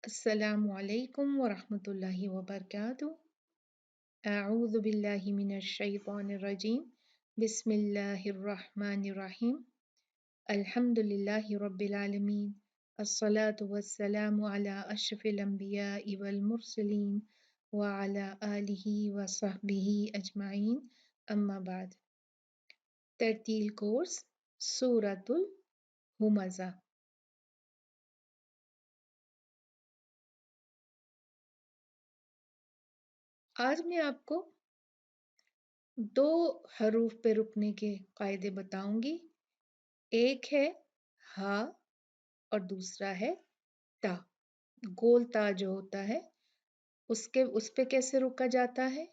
السلام علیکم ورحمۃ اللہ وبرکاتہ۔ اعوذ باللہ من الشیطان الرجیم، بسم اللہ الرحمن الرحیم، الحمد للہ رب العالمین، الصلاة والسلام علی اشرف الانبیاء والمرسلین وعلی آلہ وصحبہ اجمعین، اما بعد۔ ترتیل کورس سورۃ الہمزہ۔ آج میں آپ کو دو حروف پہ رکنے کے قاعدے بتاؤں گی۔ ایک ہے ہا اور دوسرا ہے تا۔ گول تا جو ہوتا ہے اس پہ کیسے رکا جاتا ہے،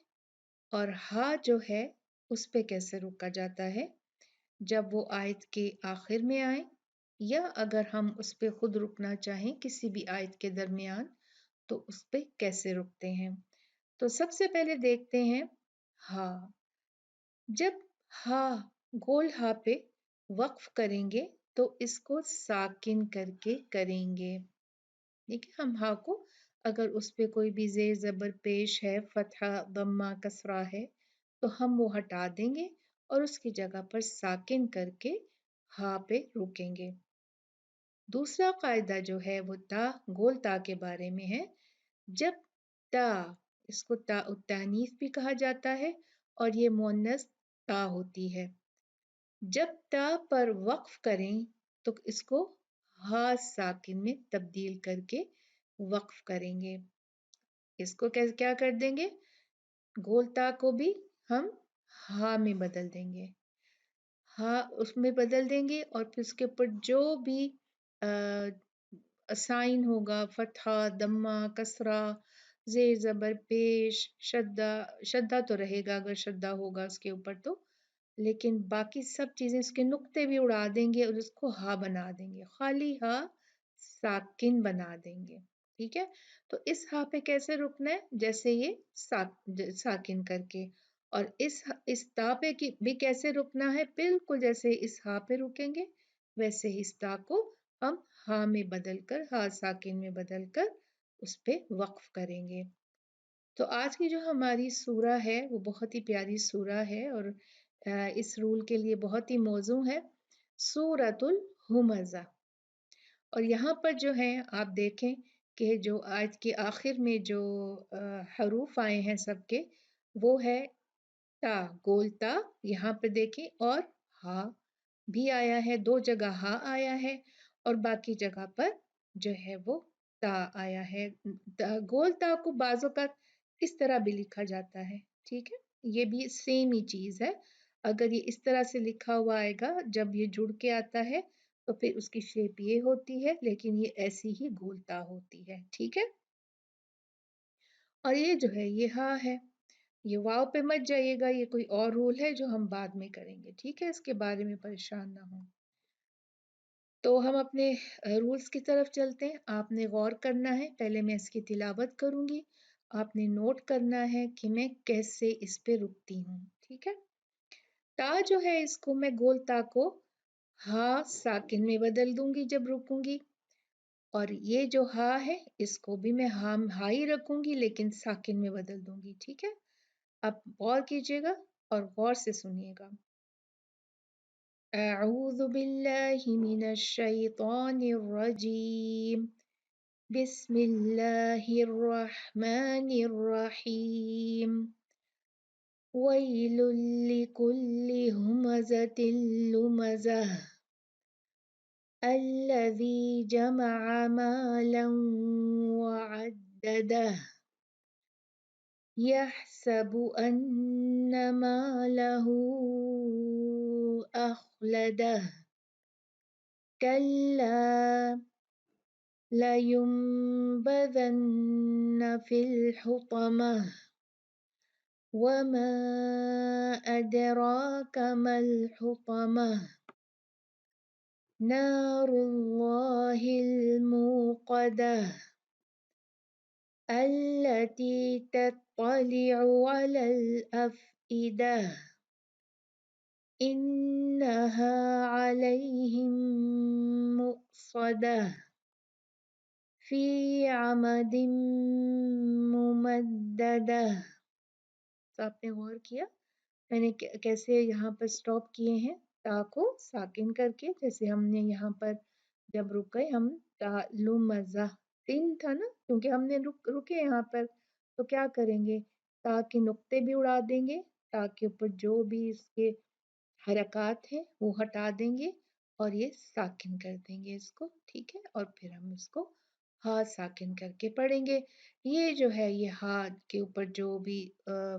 اور ہا جو ہے اس پہ کیسے رکا جاتا ہے جب وہ آیت کے آخر میں آئے، یا اگر ہم اس پہ خود رکنا چاہیں کسی بھی آیت کے درمیان تو اس پہ کیسے رکتے ہیں۔ تو سب سے پہلے دیکھتے ہیں ہا۔ جب ہا، گول ہا پہ وقف کریں گے تو اس کو ساکن کر کے کریں گے۔ دیکھیں ہم ہا کو اگر اس پہ کوئی بھی زیر زبر پیش ہے، فتحہ، ضمہ، کسرہ ہے تو ہم وہ ہٹا دیں گے اور اس کی جگہ پر ساکن کر کے ہا پہ رکیں گے۔ دوسرا قاعدہ جو ہے وہ تا، گول تا کے بارے میں ہے۔ جب تا، اس کو تا التانیث بھی کہا جاتا ہے اور یہ مؤنث تا ہوتی ہے، جب تا پر وقف کریں تو اس کو ہا ساکن میں تبدیل کر کے وقف کریں گے۔ اس کو کیا کر دیں گے، گول تا کو بھی ہم ہا میں بدل دیں گے، ہا اس میں بدل دیں گے، اور پھر اس کے اوپر جو بھی سائن ہوگا، فتحہ، ضمہ، کسرہ، زیر زبر پیش، شدہ تو رہے گا اگر شدہ ہوگا اس کے اوپر تو، لیکن باقی سب چیزیں اس کے نقطے بھی اڑا دیں گے اور اس کو ہا بنا دیں گے، خالی ہا ساکن بنا دیں گے۔ ٹھیک ہے، تو اس ہا پہ کیسے رکنا ہے، جیسے یہ ساکن کر کے، اور اس تا پہ بھی کیسے رکنا ہے، بالکل جیسے اس ہا پہ رکیں گے ویسے ہی اس تا کو ہم ہا میں بدل کر، ہا ساکن میں بدل کر اس پہ وقف کریں گے۔ تو آج کی جو ہماری سورہ ہے وہ بہت ہی پیاری سورہ ہے اور اس رول کے لیے بہت ہی موزوں ہے، سورۃ الہمزہ۔ اور یہاں پر جو ہے آپ دیکھیں کہ جو آیت کے آخر میں جو حروف آئے ہیں سب کے، وہ ہے تا، گول تا، یہاں پہ دیکھیں، اور ہا بھی آیا ہے، دو جگہ ہا آیا ہے اور باقی جگہ پر جو ہے وہ تا آیا ہے۔ گول تا کو بعض اوقات اس طرح بھی لکھا جاتا ہے، ٹھیک ہے، یہ بھی سیم ہی چیز ہے۔ اگر یہ اس طرح سے لکھا ہوا آئے گا، جب یہ جڑ کے آتا ہے تو پھر اس کی شیپ یہ ہوتی ہے، لیکن یہ ایسی ہی گول تا ہوتی ہے، ٹھیک ہے۔ اور یہ جو ہے یہ ہا ہے، یہ واو پہ مت جائیے گا، یہ کوئی اور رول ہے جو ہم بعد میں کریں گے، ٹھیک ہے، اس کے بارے میں پریشان نہ ہوں۔ تو ہم اپنے رولز کی طرف چلتے ہیں۔ آپ نے غور کرنا ہے، پہلے میں اس کی تلاوت کروں گی، آپ نے نوٹ کرنا ہے کہ میں کیسے اس پہ رکتی ہوں، ٹھیک ہے۔ تا جو ہے اس کو میں گول تا کو ہا ساکن میں بدل دوں گی جب رکوں گی، اور یہ جو ہا ہے اس کو بھی میں ہا ہی رکھوں گی لیکن ساکن میں بدل دوں گی، ٹھیک ہے۔ اب غور کیجئے گا اور غور سے سنیے گا۔ اعوذ باللہ من الشیطان الرجیم، بسم اللہ الرحمن الرحیم، ویل لکل ہمزۃ لمزہ الذی جمع مالا وعددہ يحسب أن ماله أخلده كلا لينبذن في الحطمة وما أدراك ما الحطمة نار الله الموقدة التي تطلع على الأفئدة إنها عليهم مؤصدة फी आमदिन मुमद्ददा। तो आपने गौर किया मैंने कैसे यहाँ पर स्टॉप किए हैं, ता को साकिन करके। जैसे हमने यहाँ पर जब रुके हम लुमज़ा तीन था ना, क्योंकि हमने रुके यहाँ पर, तो क्या करेंगे, ता के नुक्ते भी उड़ा देंगे, ता के ऊपर जो भी इसके हरकत हैं वो हटा देंगे और ये साकिन कर देंगे इसको, ठीक है। और फिर हम इसको हा साकिन करके पढ़ेंगे। ये जो है ये हा के ऊपर जो भी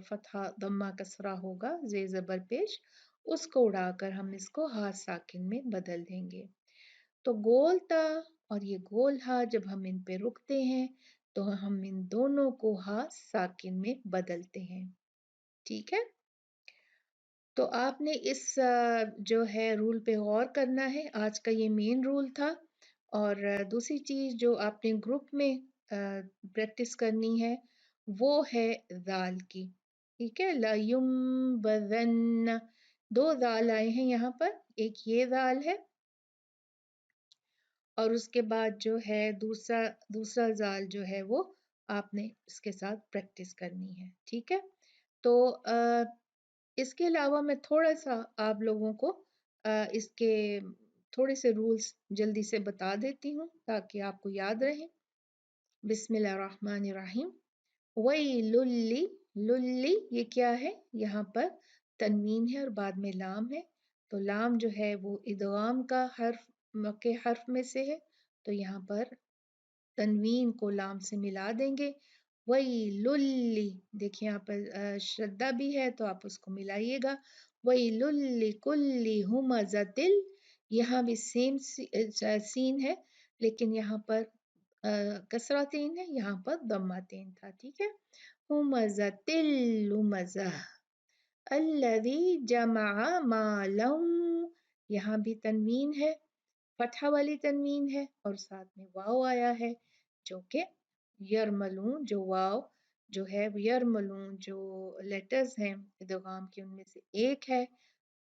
फतहा दम्मा कसरा होगा जे ज़बर पेश, उसको उड़ाकर हम इसको हा साकिन में बदल देंगे। तो गोल ता और ये गोल हा जब हम इन पे रुकते हैं तो हम इन दोनों को हा साकिन में बदलते हैं, ठीक है। तो आपने इस जो है रूल पे गौर करना है, आज का ये मेन रूल था। और दूसरी चीज जो आपने ग्रुप में प्रैक्टिस करनी है वो है दाल की, ठीक है। लायुम बदन, दो दाल आए हैं यहाँ पर, एक ये दाल है और उसके बाद जो है दूसरा दूसरा जाल जो है वो आपने इसके साथ प्रैक्टिस करनी है, ठीक है। तो इसके अलावा मैं थोड़ा सा आप लोगों को इसके थोड़े से रूल्स जल्दी से बता देती हूँ ताकि आपको याद रहे। बिस्मिल्लाहिर्रहमानिर्रहीम। वैलुल्ली, लुल्ली ये क्या है, यहाँ पर तनवीन है और बाद में लाम है। तो लाम जो है वो इदगाम का हर्फ के हर्फ में से है, तो यहाँ पर तनवीन को लाम से मिला देंगे। वैलुल्ली, देखिए यहाँ पर श्रद्धा भी है तो आप उसको मिलाइएगा। वैलुल्ली कुल्ली हुमज़तिल, यहाँ भी सेम सीन है लेकिन यहाँ पर कसरा तीन है, यहाँ पर दम्मा तीन था, ठीक है। हुमज़तिल लुमज़ा, अल्लज़ी जमअ मालन, यहाँ भी तनवीन है, फतहा वाली तनवीन है और साथ में वाव आया है जो कि यरमलून, जो वाव जो है यरमलून जो लेटर्स हैं इदगाम के उनमें से एक है,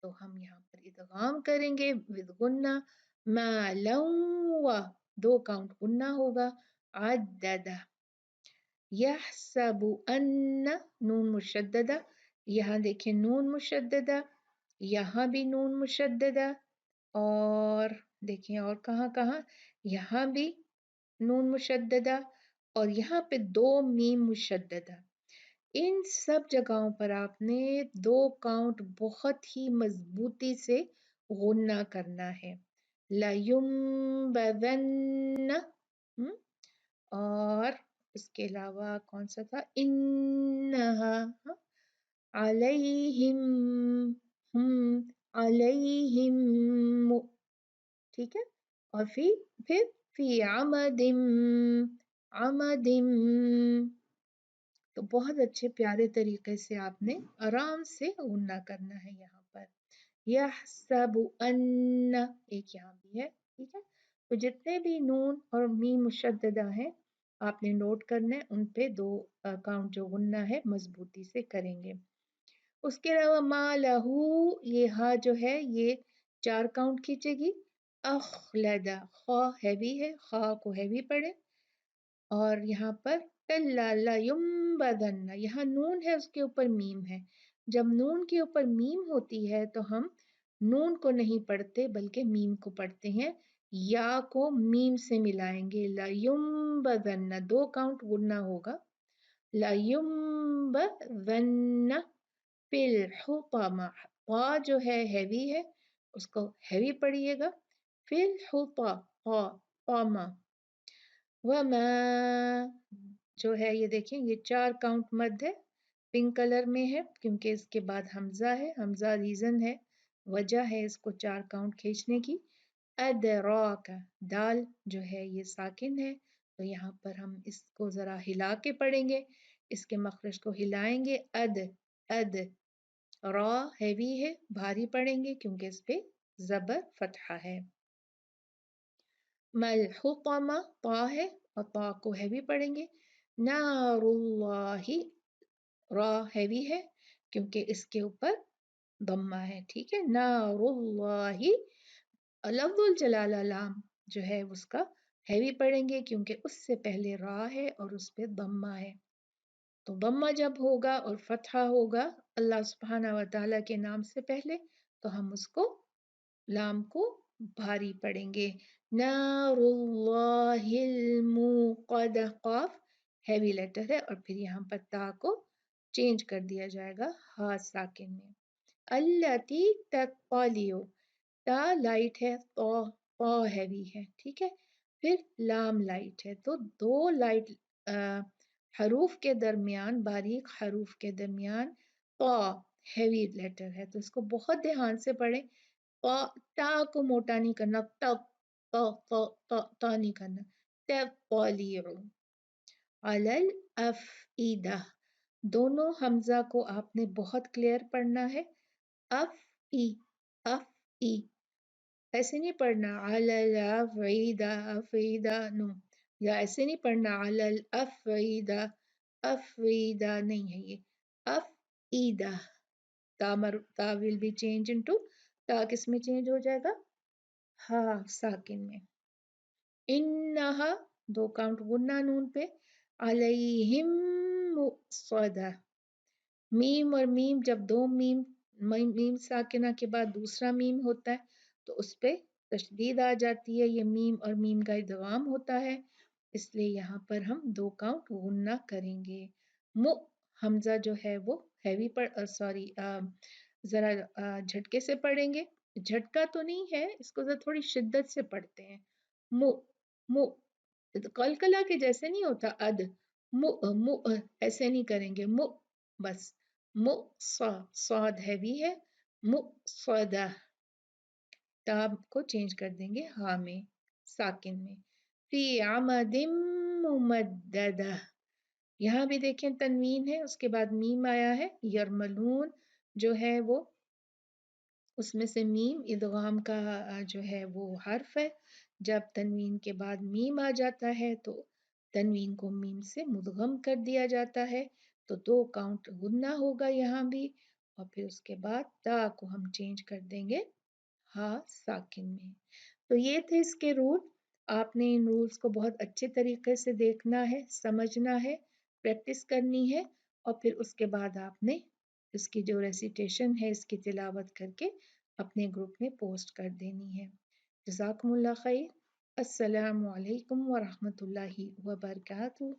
तो हम यहाँ पर इदगाम करेंगे विद गुन्ना। मालवा, दो काउंट गुन्ना होगा। अद्ददा, यहसबु अन्ना, नून मुशद्ददा, यहाँ देखिए नून मुशद्ददा, यहाँ भी नून मुशद्ददा, और देखिए और कहाँ कहाँ, यहाँ भी नून मुशद्ददा और यहाँ पे दो मीम मुशद्ददा। इन सब जगहों पर आपने दो काउंट बहुत ही मजबूती से गुन्ना करना है। लयुम्बदन्ना, और इसके अलावा कौन सा था, इन्नहा, अलैहिम, अलैहिम, ठीक है। और फिर फी आमदिम, आमदिम। तो बहुत अच्छे प्यारे तरीके से आपने आराम से गुन्ना करना है यहाँ पर। यहसबु अन्ना, एक यहाँ भी है, ठीक है। तो जितने भी नून और मीम मुशद्ददा हैं आपने नोट करना है, उन पे दो काउंट जो गुन्ना है मजबूती से करेंगे। उसके अलावा मालहू, ये हा जो है ये चार काउंट खींचेगी। अखलदा, खा हैवी है, खा को हैवी पढ़े। और यहाँ पर तल्लायुम्बदन्ना, यहाँ नून है उसके ऊपर मीम है। जब नून के ऊपर मीम होती है तो हम नून को नहीं पढ़ते बल्कि मीम को पढ़ते हैं, या को मीम से मिलाएंगे। लायुम्बदन्ना, दो काउंट गुन्ना होगा। लायुम्बदन्ना फिल हुतमा, वा जो है हैवी है उसको हैवी पढ़िएगा। फिल हुतमा, वमा जो है ये देखें ये चार काउंट मद है, पिंक कलर में है क्योंकि इसके बाद हमजा है, हमजा रीजन है, वजह है इसको चार काउंट खींचने की। अदराका, दाल जो है ये साकिन है तो यहाँ पर हम इसको जरा हिला के पढ़ेंगे, इसके मखरज को हिलाएंगे। अद, अद, रा हैवी है, भारी पढ़ेंगे क्योंकि इस पे जबर फतहा है। मलहुतमा, ता है और ता को हैवी पढ़ेंगे। नारुल्लाही, रा हैवी है क्योंकि इसके ऊपर दम्मा है, ठीक है। नारुल्लाही, लफ्जुल जलाला लाम जो है उसका हैवी पढ़ेंगे क्योंकि उससे पहले रा है और उस पे दम्मा है। तो दम्मा जब होगा और फतहा होगा अल्लाह सुब्हाना व तआला के नाम से पहले, तो हम उसको लाम को भारी पढ़ेंगे। नारुल्लाहिल मुक़द्दा, क़ाफ हैवी लेटर है और फिर यहाँ पर ता को चेंज कर दिया जाएगा हा साकिन में। अल्लती तत्तालियो, ता लाइट है, तो हैवी है, ठीक है। फिर लाम लाइट है, तो दो लाइट हरूफ के दरमियान, बारीक हरूफ के दरमियान तो हैवी लेटर है, तो इसको बहुत ध्यान से पढ़ें। ता को मोटा नहीं करना, ता नहीं करना। तत्तालियो अलल अफ़ईदा, दोनों हमजा को आपने बहुत क्लियर पढ़ना है। अफ ई, अफ ई, ऐसे नहीं पढ़ना अलल अफ़ईदा, अफ़ईदा नो, या ऐसे नहीं पढ़ना अलल अफ़ईदा, अफ़ईदा नहीं है ये, अफ ईदा। ता विल बी चेंज इनटू, ता किस में चेंज हो जाएगा? हा साकिन में। इन्नहा, दो काउंट गुन्ना नून पे, अलैहिम मुक़्सदा, मीम और मीम, जब दो मीम साकिना के बाद दूसरा मीम होता है तो उस पे तशदीद आ जाती है, ये मीम और मीम का इदगाम होता है, इसलिए यहाँ पर हम दो काउंट गुन्ना करेंगे। मु हमजा जो है वो हैवी सॉरी जरा झटके से पढ़ेंगे, झटका तो नहीं है, इसको जरा थोड़ी शिद्दत से पढ़ते हैं। मु मु, कलकला के जैसे नहीं होता अद, मु मु ऐसे नहीं करेंगे, मु बस, मु सौद हैवी है, मु सौदा, ताब को चेंज कर देंगे हा में साकिन में। फी अमदिम मुमद्ददा, यहाँ भी देखें तनवीन है, उसके बाद मीम आया है। यरमलून जो है वो, उसमें से मीम इदगाम का जो है वो हर्फ है, जब तनवीन के बाद मीम आ जाता है तो तनवीन को मीम से मुदगम कर दिया जाता है, तो दो काउंट गुन्ना होगा यहाँ भी, और फिर उसके बाद ता को हम चेंज कर देंगे हा साकिन में। तो ये थे इसके रूल। आपने इन रूल्स को बहुत अच्छे तरीके से देखना है, समझना है, प्रैक्टिस करनी है, और फिर उसके बाद आपने इसकी जो रेसिटेशन है इसकी तिलावत करके अपने ग्रुप में पोस्ट कर देनी है। जज़ाकुमुल्लाह खैर। अस्सलामु अलैकुम व रहमतुल्लाहि व बरकातुहू।